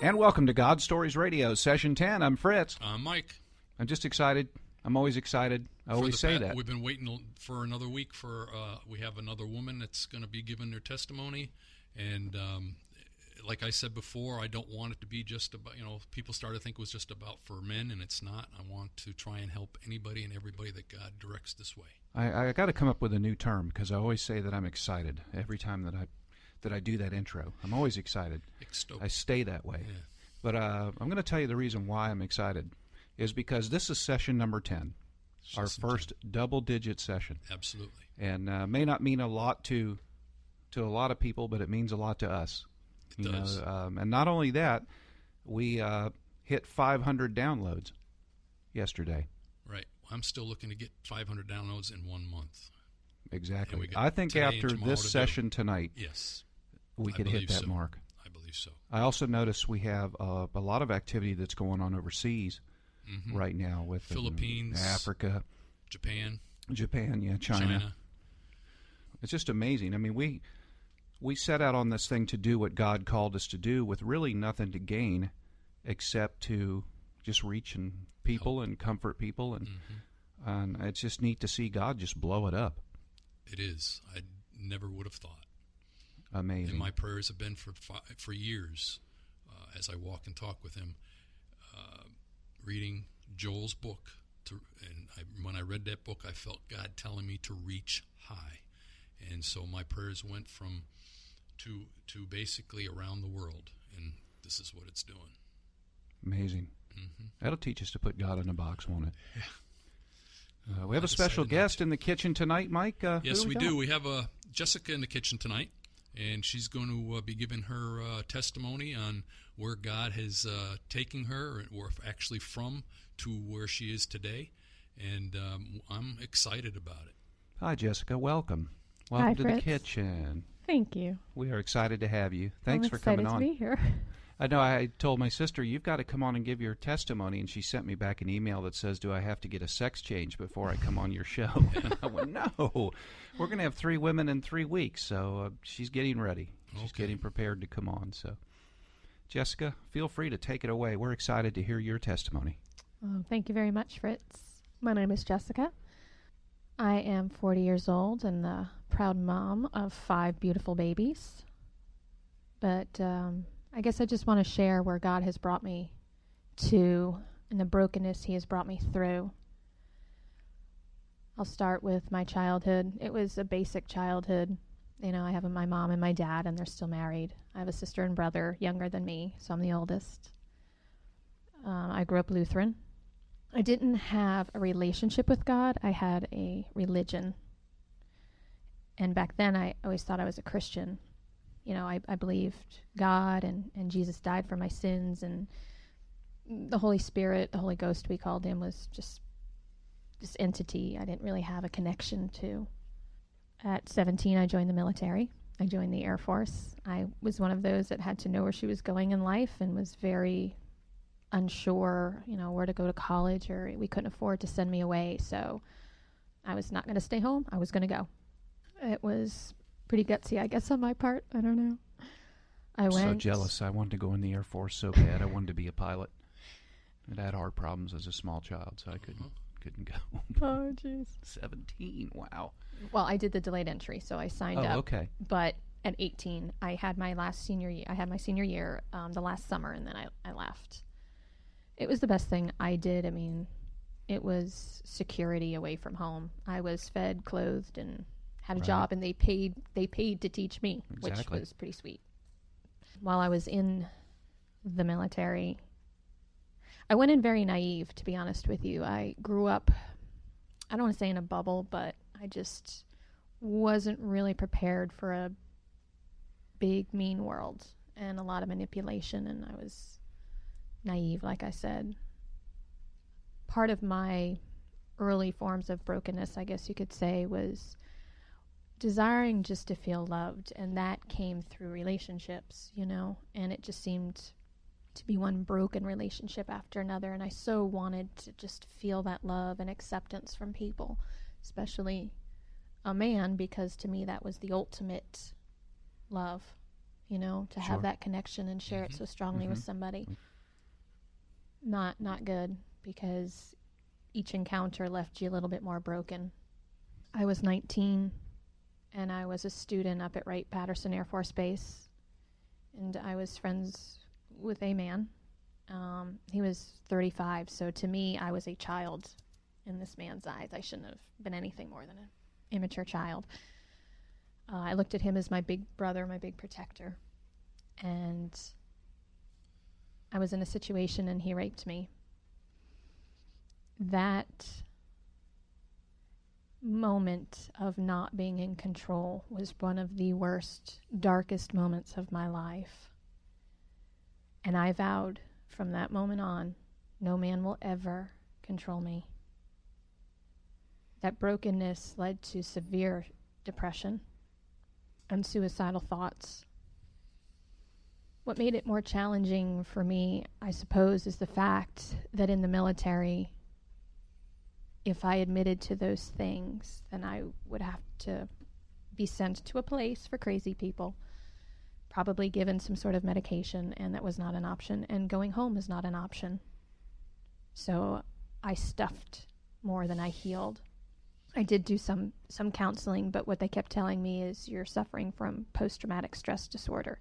And welcome to God Stories Radio, Session 10. I'm Fritz. I'm Mike. I'm just excited. I'm always excited. I always say that. We've been waiting for another week for, we have another woman that's going to be giving their testimony. And like I said before, I don't want it to be just about, people start to think it was just about for men, and it's not. I want to try and help anybody and everybody that God directs this way. I got to come up with a new term, because I always say that I'm excited every time that I do that intro. I'm always excited. I stay that way. Yeah. But I'm going to tell you the reason why I'm excited is because this is session number 10, our first double-digit session. Absolutely. And may not mean a lot to a lot of people, but it means a lot to us. It does. And not only that, we hit 500 downloads yesterday. Right. I'm still looking to get 500 downloads in 1 month. Exactly. I think after this session tonight, yes, we could hit that mark. I believe so. I also notice we have a lot of activity that's going on overseas right now with Philippines, Africa, Japan, yeah, China. It's just amazing. I mean, we set out on this thing to do what God called us to do with really nothing to gain except to just reach people and comfort people, and it's just neat to see God just blow it up. It is. I never would have thought. Amazing. And my prayers have been for years, as I walk and talk with him, reading Joel's book. When I read that book, I felt God telling me to reach high. And so my prayers went to basically around the world, and this is what it's doing. Amazing. That'll teach us to put God in a box, won't it? Yeah. We have a special guest in the kitchen tonight, Mike. Yes, we do. We have Jessica in the kitchen tonight, and she's going to be giving her testimony on where God has taken her, or actually from to where she is today, and I'm excited about it. Hi, Jessica. Welcome. Welcome Hi, to Fritz. the kitchen. Thank you. We are excited to have you. Thanks for coming on. I'm excited to be here. I know I told my sister, you've got to come on and give your testimony, and she sent me back an email that says, do I have to get a sex change before I come on your show? And I went, no. We're going to have 3 women in 3 weeks, so she's getting ready. She's getting prepared to come on. So, Jessica, feel free to take it away. We're excited to hear your testimony. Oh, thank you very much, Fritz. My name is Jessica. I am 40 years old and the proud mom of 5 beautiful babies. But I guess I just want to share where God has brought me to and the brokenness he has brought me through. I'll start with my childhood. It was a basic childhood. I have my mom and my dad, and they're still married. I have a sister and brother younger than me, so I'm the oldest. I grew up Lutheran. I didn't have a relationship with God. I had a religion. And back then, I always thought I was a Christian. I believed God and Jesus died for my sins, and the Holy Spirit, the Holy Ghost we called him, was just this entity I didn't really have a connection to. At 17, I joined the military. I joined the Air Force. I was one of those that had to know where she was going in life and was very unsure, where to go to college, or we couldn't afford to send me away. So I was not going to stay home. I was going to go. It was pretty gutsy, I guess, on my part. I don't know. I went. So jealous. I wanted to go in the Air Force so bad. I wanted to be a pilot. And I had heart problems as a small child, so I couldn't go. Oh, jeez. 17. Wow. Well, I did the delayed entry, so I signed up. Oh, okay. But at 18, I had my senior year, the last summer, and then I left. It was the best thing I did. I mean, it was security away from home. I was fed, clothed, and had a job, and they paid to teach me, which was pretty sweet. While I was in the military, I went in very naive, to be honest with you. I grew up, I don't want to say in a bubble, but I just wasn't really prepared for a big, mean world and a lot of manipulation, and I was naive, like I said. Part of my early forms of brokenness, I guess you could say, was desiring just to feel loved, and that came through relationships, and it just seemed to be one broken relationship after another, and I so wanted to just feel that love and acceptance from people, especially a man, because to me that was the ultimate love. to have that connection and share it so strongly with somebody. Not good, because each encounter left you a little bit more broken. I was 19, and I was a student up at Wright-Patterson Air Force Base, and I was friends with a man. He was 35, so to me, I was a child in this man's eyes. I shouldn't have been anything more than an immature child. I looked at him as my big brother, my big protector, and I was in a situation and he raped me. That moment of not being in control was one of the worst, darkest moments of my life. And I vowed from that moment on, no man will ever control me. That brokenness led to severe depression and suicidal thoughts. What made it more challenging for me, I suppose, is the fact that in the military, if I admitted to those things, then I would have to be sent to a place for crazy people, probably given some sort of medication, and that was not an option, and going home is not an option. So I stuffed more than I healed. I did do some counseling, but what they kept telling me is you're suffering from post-traumatic stress disorder.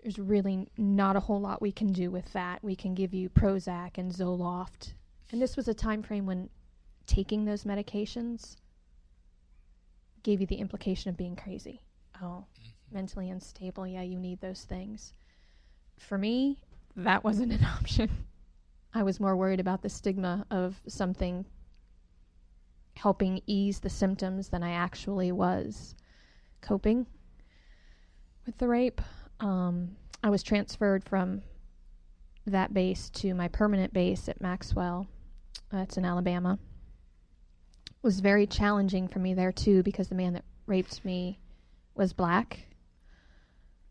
There's really not a whole lot we can do with that. We can give you Prozac and Zoloft. And this was a time frame when taking those medications gave you the implication of being crazy. Oh, mentally unstable. Yeah, you need those things. For me, that wasn't an option. I was more worried about the stigma of something helping ease the symptoms than I actually was coping with the rape. I was transferred from that base to my permanent base at Maxwell. It's in Alabama. It was very challenging for me there, too, because the man that raped me was black.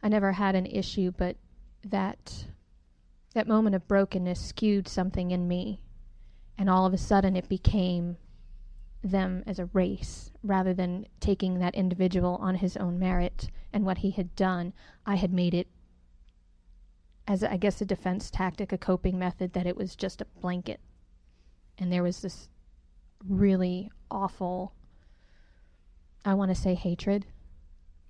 I never had an issue, but that moment of brokenness skewed something in me. And all of a sudden it became them as a race, rather than taking that individual on his own merit and what he had done. I had made it as, I guess, a defense tactic, a coping method, that it was just a blanket. And there was this really awful, I want to say, hatred.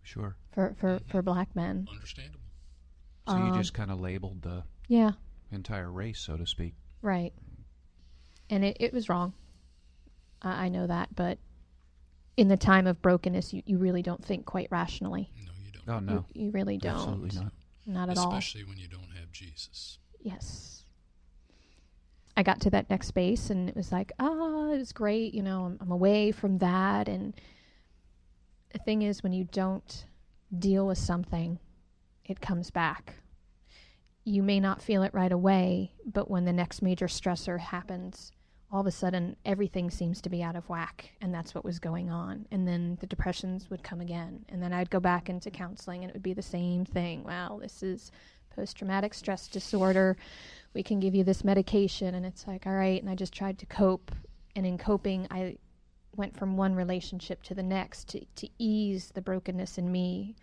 Sure. For black men. Understandable. So you just kind of labeled the entire race, so to speak. Right. And it was wrong. I know that, but in the time of brokenness, you really don't think quite rationally. No, you don't. Oh, no. You really don't. Absolutely not. Not at all. Especially when you don't have Jesus. Yes. I got to that next space, and it was like, it was great. I'm away from that. And the thing is, when you don't deal with something, it comes back. You may not feel it right away, but when the next major stressor happens, all of a sudden, everything seems to be out of whack, and that's what was going on. And then the depressions would come again, and then I'd go back into counseling, and it would be the same thing. Well, this is post-traumatic stress disorder. We can give you this medication, and it's like, all right, and I just tried to cope. And in coping, I went from one relationship to the next to ease the brokenness in me,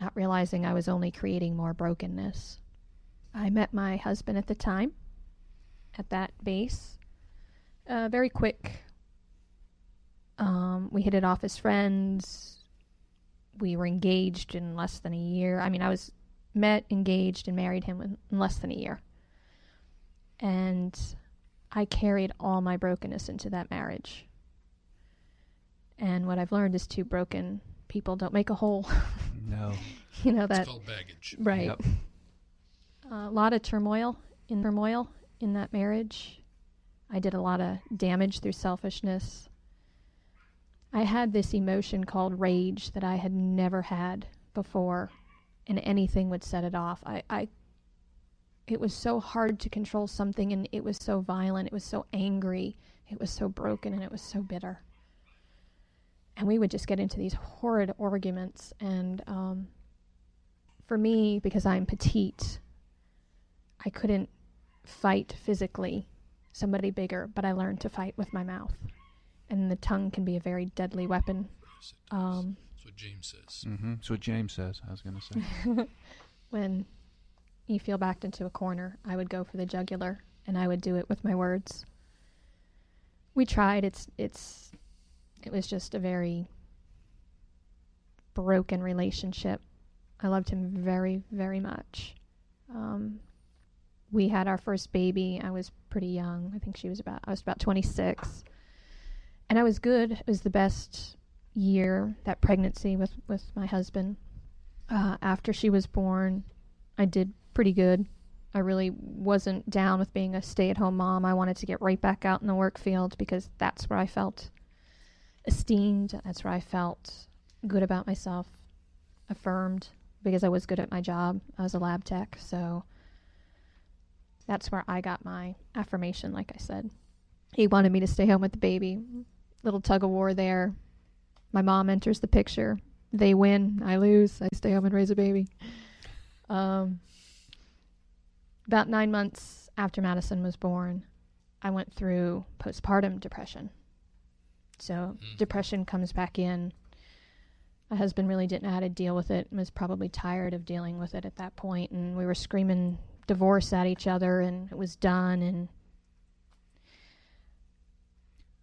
not realizing I was only creating more brokenness. I met my husband at the time at that base. Very quick. We hit it off as friends. We were engaged in less than a year. I mean, I was met, engaged, and married him in less than a year. And I carried all my brokenness into that marriage. And what I've learned is two broken people don't make a whole. No. It's called baggage. Right. Yep. A lot of turmoil in that marriage. I did a lot of damage through selfishness. I had this emotion called rage that I had never had before, and anything would set it off. It was so hard to control something, and it was so violent, it was so angry, it was so broken, and it was so bitter. And we would just get into these horrid arguments, and for me, because I'm petite, I couldn't fight physically somebody bigger, but I learned to fight with my mouth. And the tongue can be a very deadly weapon. Yes, it does. That's what James says. Mm-hmm. That's what James says, I was going to say. When you feel backed into a corner, I would go for the jugular, and I would do it with my words. We tried. It was just a very broken relationship. I loved him very, very much. We had our first baby. I was pretty young. I think I was about 26. And I was good. It was the best year, that pregnancy with my husband. After she was born, I did pretty good. I really wasn't down with being a stay-at-home mom. I wanted to get right back out in the work field because that's where I felt esteemed. That's where I felt good about myself, affirmed, because I was good at my job. I was a lab tech, so that's where I got my affirmation, like I said. He wanted me to stay home with the baby. Little tug of war there. My mom enters the picture. They win. I lose. I stay home and raise a baby. About 9 months after Madison was born, I went through postpartum depression. So depression comes back in. My husband really didn't know how to deal with it and was probably tired of dealing with it at that point. And we were screaming divorce at each other, and it was done. And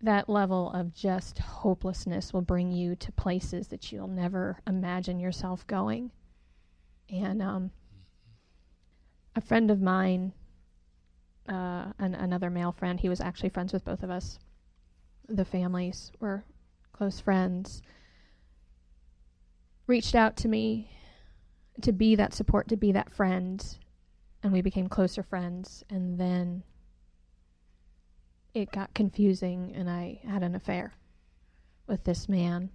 that level of just hopelessness will bring you to places that you'll never imagine yourself going. And a friend of mine, another male friend, he was actually friends with both of us. The families were close friends. Reached out to me to be that support, to be that friend, and we became closer friends. And then it got confusing, and I had an affair with this man.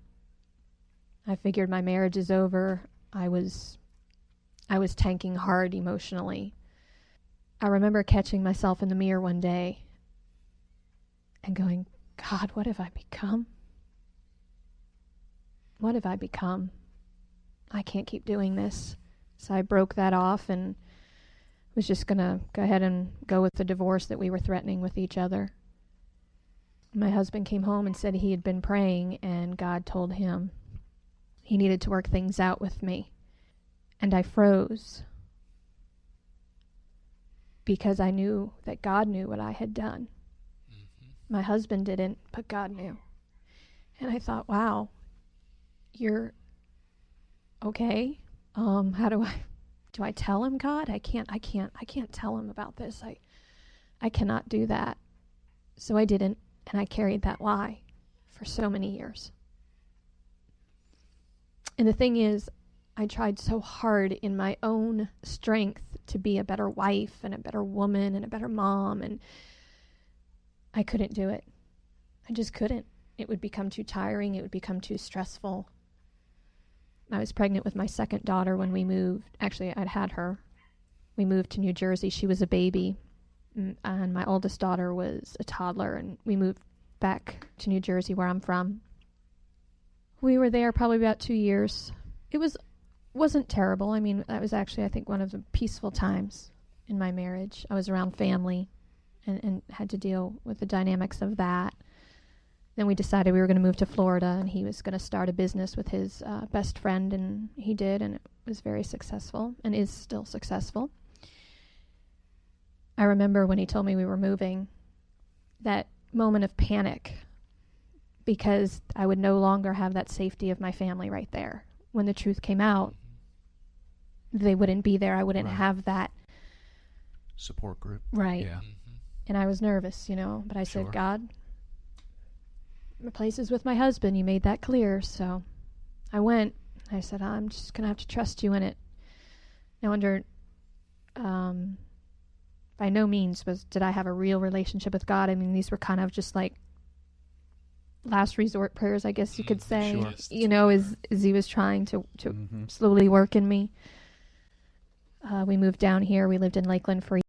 I figured my marriage is over. I was tanking hard emotionally. I remember catching myself in the mirror one day and going, God, what have I become? What have I become? I can't keep doing this. So I broke that off and was just going to go ahead and go with the divorce that we were threatening with each other. My husband came home and said he had been praying, and God told him he needed to work things out with me. And I froze because I knew that God knew what I had done. Mm-hmm. My husband didn't, but God knew. And I thought, wow, you're okay. How do I tell him, God? I can't tell him about this. I cannot do that. So I didn't, and I carried that lie for so many years. And the thing is, I tried so hard in my own strength to be a better wife and a better woman and a better mom, and I couldn't do it. I just couldn't. It would become too tiring. It would become too stressful. I was pregnant with my second daughter when we moved. Actually, I'd had her. We moved to New Jersey. She was a baby, and my oldest daughter was a toddler, and we moved back to New Jersey, where I'm from. We were there probably about 2 years. It wasn't terrible. I mean, that was actually, I think, one of the peaceful times in my marriage. I was around family and had to deal with the dynamics of that. Then we decided we were going to move to Florida, and he was going to start a business with his best friend, and he did, and it was very successful and is still successful. I remember when he told me we were moving, that moment of panic, because I would no longer have that safety of my family right there. When the truth came out, they wouldn't be there. I wouldn't have that support group. Right. Yeah. Mm-hmm. And I was nervous, but I said, God, my place is with my husband. You made that clear. So I went. I said, I'm just going to have to trust you in it. Now, by no means did I have a real relationship with God. I mean, these were kind of just like last resort prayers, I guess you could say, Sure. as he was trying to slowly work in me. We moved down here. We lived in Lakeland for